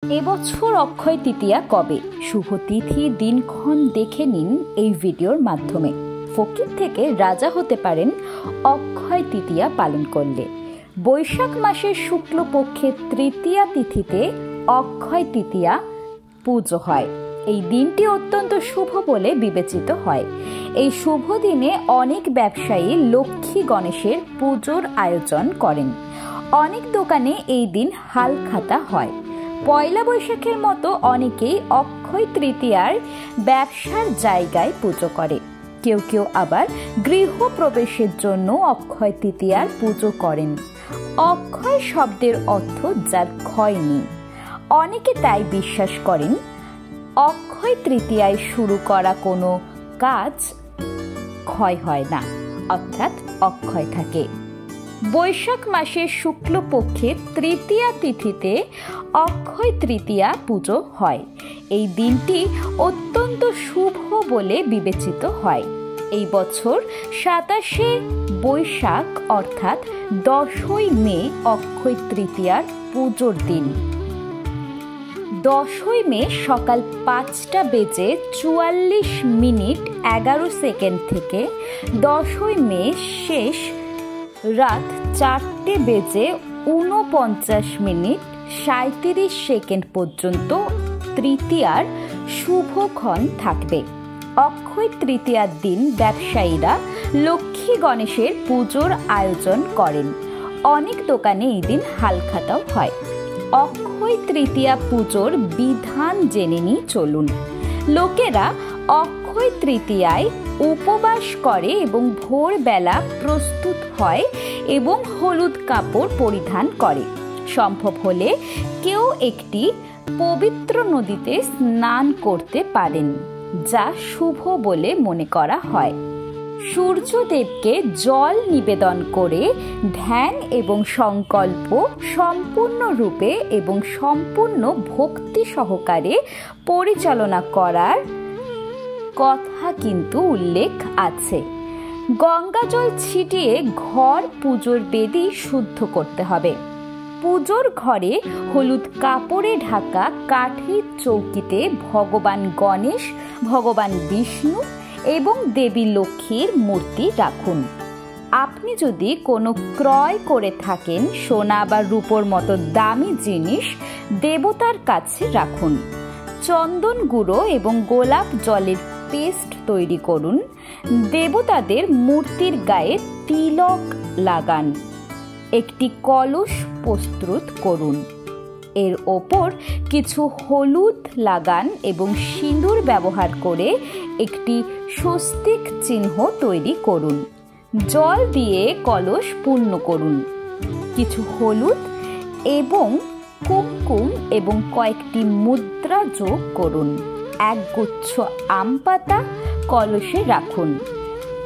এবছর অক্ষয় তৃতীয়া কবে? শুভ তিথি দিনক্ষণ দেখে নিন এই ভিডিওর মাধ্যমে। ফকির থেকে রাজা হতে পারেন অক্ষয় তৃতীয়া পালন করলে। বৈশাখ মাসের শুক্লপক্ষের তৃতীয়া তিথিতে অক্ষয় তৃতীয়া পুজো হয়। এই দিনটি অত্যন্ত শুভ বলে বিবেচিত হয়। এই শুভ দিনে অনেক ব্যবসায়ী লক্ষ্মী গণেশের পুজোর আয়োজন করেন। অনেক দোকানে এই দিন হালখাতা হয়। পয়লা বৈশাখের মতো অনেকেই অক্ষয় তৃতীয়ার ব্যবসার জায়গায় পুজো করে। কেউ কেউ আবার গৃহপ্রবেশের জন্য অক্ষয় তৃতীয়ার পুজো করেন। অক্ষয় শব্দের অর্থ যার ক্ষয় নেই। অনেকে তাই বিশ্বাস করেন অক্ষয় তৃতীয়ায় শুরু করা কোনো কাজ ক্ষয় হয় না, অর্থাৎ অক্ষয় থাকে। বৈশাখ মাসের শুক্লপক্ষের তৃতীয়া তিথিতে অক্ষয় তৃতীয়া পুজো হয়। এই দিনটি অত্যন্ত শুভ বলে বিবেচিত হয়। এই বছর 27শে বৈশাখ অর্থাৎ 10ই মে অক্ষয় তৃতীয়ার পুজোর দিন। 10ই মে সকাল 5:44:11 থেকে 10ই মে শেষ রাত 4:49:37 পর্যন্ত তৃতীয়ার শুভক্ষণ থাকবে। অক্ষয় তৃতীয়ার দিন ব্যবসায়ীরা লক্ষ্মী গণেশের পুজোর আয়োজন করেন। অনেক দোকানে এই দিন হালখাতাও হয়। অক্ষয় তৃতীয়া পুজোর বিধান জেনে নিই চলুন। লোকেরা অক্ষয় তৃতীয়ায় উপবাস করে এবং ভোরবেলা প্রস্তুত হয় এবং হলুদ কাপড় পরিধান করে। সম্ভব হলে কেউ একটি পবিত্র নদীতে স্নান করতে পারেন, যা শুভ বলে মনে করা হয়। সূর্যদেবকে জল নিবেদন করে ধ্যান এবং সংকল্প সম্পূর্ণরূপে এবং সম্পূর্ণ ভক্তি সহকারে পরিচালনা করার কথা কিন্তু উল্লেখ আছে। গঙ্গাজল ছিটিয়ে ঘর পুজোর বেদি শুদ্ধ করতে হবে। পুজোর ঘরে হলুদ কাপড়ে ঢাকা কাঠের চৌকিতে ভগবান গণেশ, ভগবান বিষ্ণু এবং দেবী লক্ষ্মীর মূর্তি রাখুন। আপনি যদি কোনো ক্রয় করে থাকেন সোনা বা রূপোর মতো দামি জিনিস দেবতার কাছে রাখুন। চন্দন গুঁড়ো এবং গোলাপ জলের পেস্ট তৈরি করুন। দেবতাদের মূর্তির গায়ে তিলক লাগান। একটি কলস প্রস্তুত করুন। এর ওপর কিছু হলুদ লাগান এবং সিঁদুর ব্যবহার করে একটি স্বস্তিক চিহ্ন তৈরি করুন। জল দিয়ে কলস পূর্ণ করুন। কিছু হলুদ এবং কুমকুম এবং কয়েকটি মুদ্রা যোগ করুন। একগুচ্ছ আম পাতা কলসে রাখুন।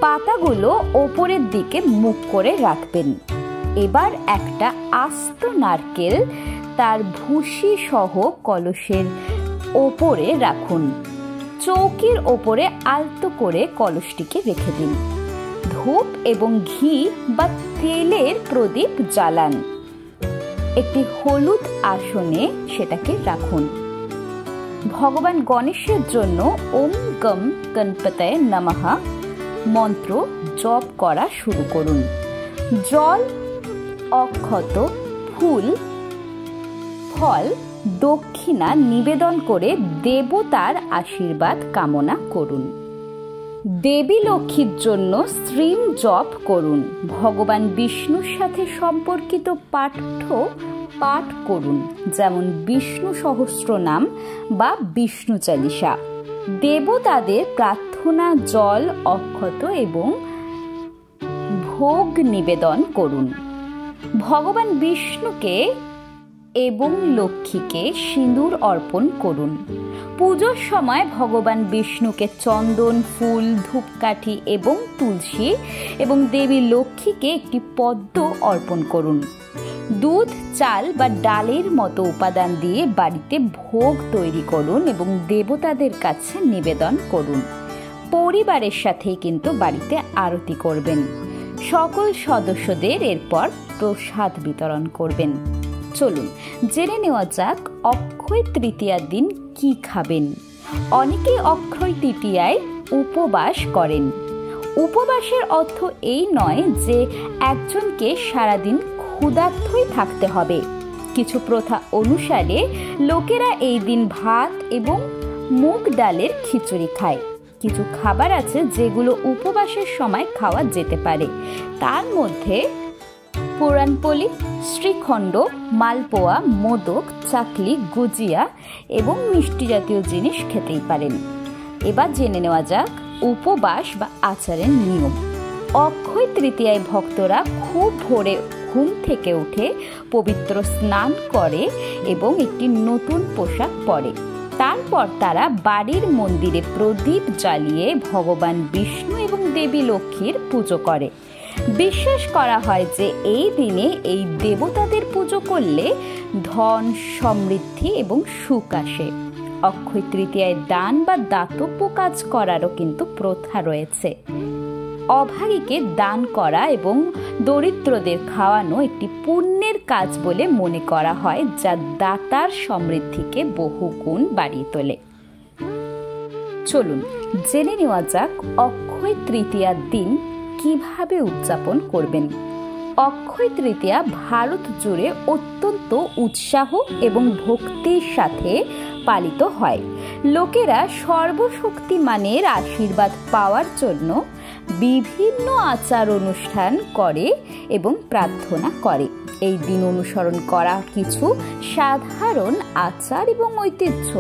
পাতাগুলো ওপরের দিকে মুখ করে রাখবেন। এবার একটা আস্ত নারকেল তার ভুসি সহ কলসের ওপরে রাখুন। চৌকির ওপরে আলতো করে কলসটিকে রেখে দিন। ধূপ এবং ঘি বা তেলের প্রদীপ জ্বালান। একটি হলুদ আসনে সেটাকে রাখুন। ভগবান গণেশের জন্য ওম গম গণপতয়ে নমঃ মন্ত্র জপ করা শুরু করুন। জল, অক্ষত, ফুল, ফল, দক্ষিণা নিবেদন করে দেবতার আশীর্বাদ কামনা করুন। দেবী লক্ষ্মীর জন্য শ্রীম জপ করুন। ভগবান বিষ্ণুর সাথে সম্পর্কিত পাঠ করুন, যেমন বিষ্ণু সহস্রনাম বা বিষ্ণু চালিসা। দেবতাদের প্রার্থনা, জল, অক্ষত এবং ভোগ নিবেদন করুন। ভগবান বিষ্ণুকে এবং লক্ষ্মীকে সিঁদুর অর্পণ করুন। পুজোর সময় ভগবান বিষ্ণুকে চন্দন, ফুল, ধূপকাঠি এবং তুলসী এবং দেবী লক্ষ্মীকে একটি পদ্ম অর্পণ করুন। দুধ, চাল বা ডালের মতো উপাদান দিয়ে বাড়িতে ভোগ তৈরি করুন এবং দেবতাদের কাছে নিবেদন করুন। পরিবারের সাথেই কিন্তু বাড়িতে আরতি করবেন। সকল সদস্যদের এরপর প্রসাদ বিতরণ করবেন। চলুন জেনে নেওয়া যাক অক্ষয় তৃতীয়ার দিন কি খাবেন। অনেকেই অক্ষয় তৃতীয়ায় উপবাস করেন। উপবাসের অর্থ এই নয় যে একজনকে সারাদিন ক্ষুধার্তই থাকতে হবে। কিছু প্রথা অনুসারে লোকেরা এই দিন ভাত এবং মুগ ডালের খিচুড়ি খায়। কিছু খাবার আছে যেগুলো উপবাসের সময় খাওয়া যেতে পারে। তার মধ্যে পুরানপোলি, শ্রীখণ্ড, মালপোয়া, মোদক, চাকলি, গুজিয়া এবং মিষ্টি জাতীয় জিনিস খেতেই পারেন। এবার জেনে নেওয়া যাক উপবাস বা আচারের নিয়ম। অক্ষয় তৃতীয়ায় ভক্তরা খুব ভোরে ঘুম থেকে উঠে পবিত্র স্নান করে এবং একটি নতুন পোশাক পরে। তারপর তারা বাড়ির মন্দিরে প্রদীপ জ্বালিয়ে ভগবান বিষ্ণু এবং দেবী লক্ষ্মীর পুজো করে। বিশ্বাস করা হয় যে এই দিনে এই দেবতাদের পুজো করলে ধন, সমৃদ্ধি এবং সুখ আসে। অক্ষয় তৃতীয়ায় দান বা দাতব্য কাজ করারও কিন্তু প্রথা রয়েছে। অভাগীকে দান করা এবং দরিদ্রদের খাওয়ানো একটি পুণ্যের কাজ বলে মনে করা হয়, যা দাতার সমৃদ্ধিকে বহুগুণ বাড়িয়ে তোলে। চলুন জেনে নেওয়া যাক অক্ষয় তৃতীয়ার দিন কিভাবে উদযাপন করবেন। অক্ষয় তৃতীয়া ভারত জুড়ে অত্যন্ত উৎসাহ এবং ভক্তির সাথে পালিত হয়। লোকেরা সর্বশক্তিমানের আশীর্বাদ পাওয়ার জন্য বিভিন্ন আচার অনুষ্ঠান করে এবং প্রার্থনা করে। এই দিন অনুসরণ করা কিছু সাধারণ আচার এবং ঐতিহ্য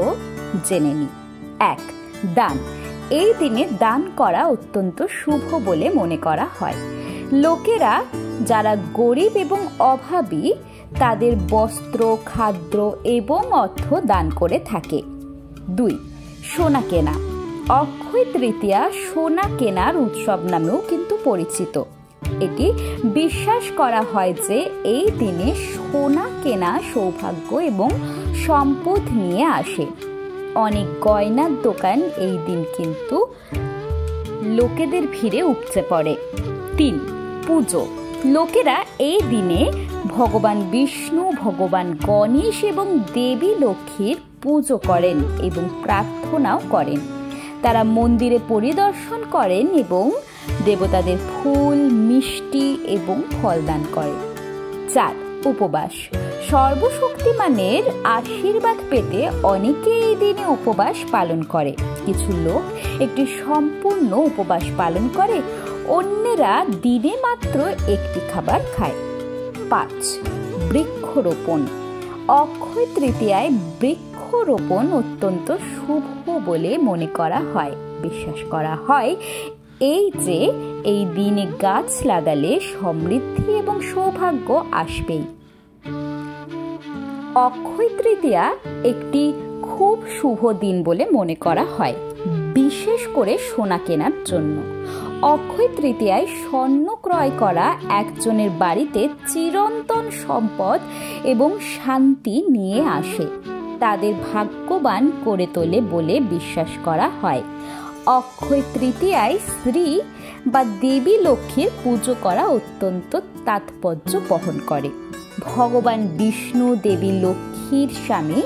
জেনে নিই। 1. দান। এই দিনে দান করা অত্যন্ত শুভ বলে মনে করা হয়। লোকেরা যারা গরিব এবং অভাবী তাদের বস্ত্র, খাদ্য এবং অর্থ দান করে থাকে। 2. সোনা কেনা। অক্ষয় তৃতীয়া সোনা কেনার উৎসব নামেও কিন্তু পরিচিত। এটি বিশ্বাস করা হয় যে এই দিনে সোনা কেনা সৌভাগ্য এবং সম্পদ নিয়ে আসে। অনেক গয়নার দোকান এই দিন কিন্তু লোকেদের ভিড়ে উপচে পড়ে। 3. পুজো। লোকেরা এই দিনে ভগবান বিষ্ণু, ভগবান গণেশ এবং দেবী লক্ষ্মীর পুজো করেন এবং প্রার্থনাও করেন। তারা মন্দিরে পরিদর্শন করেন এবং দেবতাদের ফুল, মিষ্টি এবং ফল দান করেন। 4. উপবাস। সর্বশক্তিমানের আশীর্বাদ পেতে অনেকে এই দিনে উপবাস পালন করে। কিছু লোক একটি সম্পূর্ণ উপবাস পালন করে, অন্যেরা দিনে মাত্র একটি খাবার খায়। 5. বৃক্ষরোপণ। অক্ষয় তৃতীয়ায় বৃক্ষরোপণ অত্যন্ত শুভ বলে মনে করা হয়। বিশ্বাস করা হয় যে এই দিনে গাছ লাগালে সমৃদ্ধি এবং সৌভাগ্য আসবেই। অক্ষয় তৃতীয়া একটি খুব শুভ দিন বলে মনে করা হয়, বিশেষ করে সোনা কেনার জন্য। অক্ষয় তৃতীয়ায় স্বর্ণ ক্রয় করা একজনের বাড়িতে চিরন্তন সম্পদ এবং শান্তি নিয়ে আসে, তাদের ভাগ্যবান করে তোলে বলে বিশ্বাস করা হয়। অক্ষয় তৃতীয়ায় স্ত্রী বা দেবী লক্ষ্মীর পুজো করা অত্যন্ত তাৎপর্য বহন করে। ভগবান বিষ্ণু দেবী লক্ষ্মীর স্বামী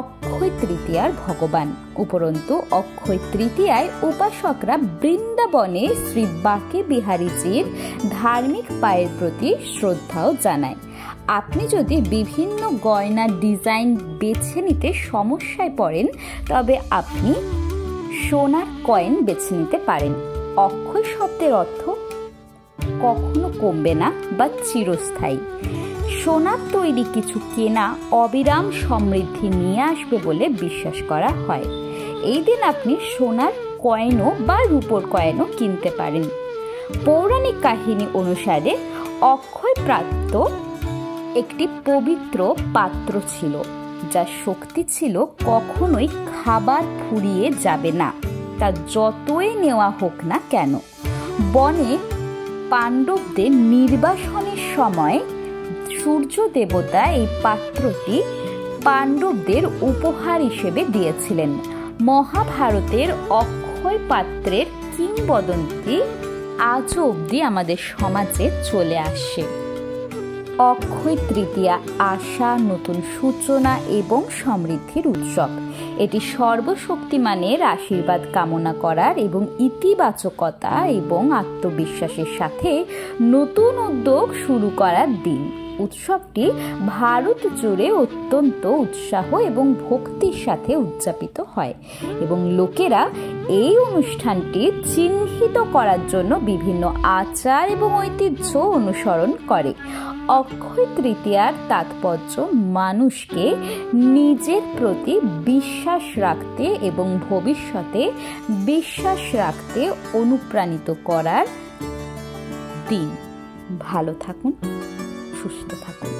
অক্ষয় তৃতীয়ার ভগবান। উপরন্তু অক্ষয় তৃতীয়ায় উপাসকরা বৃন্দাবনে শ্রী বাকে বিহারীজির ধার্মিক পায়ের প্রতি শ্রদ্ধাও জানায়। আপনি যদি বিভিন্ন গয়নার ডিজাইন বেছে নিতে সমস্যায় পড়েন, তবে আপনি সোনার কয়েন বেছে নিতে পারেন। অক্ষয় শব্দের অর্থ কখনো কমবে না বা চিরস্থায়ী। সোনার তৈরি কিছু কেনা অবিরাম সমৃদ্ধি নিয়ে আসবে বলে বিশ্বাস করা হয়। এই দিন আপনি সোনার কয়েনও বা রূপোর কয়েনও কিনতে পারেন। পৌরাণিক কাহিনী অনুসারে অক্ষয় পাত্র একটি পবিত্র পাত্র ছিল, যার শক্তি ছিল কখনোই খাবার ফুরিয়ে যাবে না, তা যতই নেওয়া হোক না কেন। বনে পাণ্ডবদের নির্বাসনের সময় সূর্য দেবতা এই পাত্রটি পাণ্ডবদের উপহার হিসেবে দিয়েছিলেন। মহাভারতের অক্ষয় পাত্রের কিংবদন্তি আজও অবধি আমাদের সমাজে চলে আসে। অক্ষয় তৃতীয়া আশা, নতুন সূচনা এবং সমৃদ্ধির উৎসব। এটি সর্বশক্তিমানের আশীর্বাদ কামনা করার এবং ইতিবাচকতা এবং আত্মবিশ্বাসের সাথে নতুন উদ্যোগ শুরু করার দিন। উৎসবটি ভারত জুড়ে অত্যন্ত উৎসাহ এবং ভক্তির সাথে উদযাপিত হয় এবং লোকেরা এই অনুষ্ঠানটি চিহ্নিত করার জন্য বিভিন্ন আচার এবং ঐতিহ্য অনুসরণ করে। অক্ষয় তৃতীয়ার তাৎপর্য মানুষকে নিজের প্রতি বিশ্বাস রাখতে এবং ভবিষ্যতে বিশ্বাস রাখতে অনুপ্রাণিত করার দিন। ভালো থাকুন, সুস্থ থাকুন।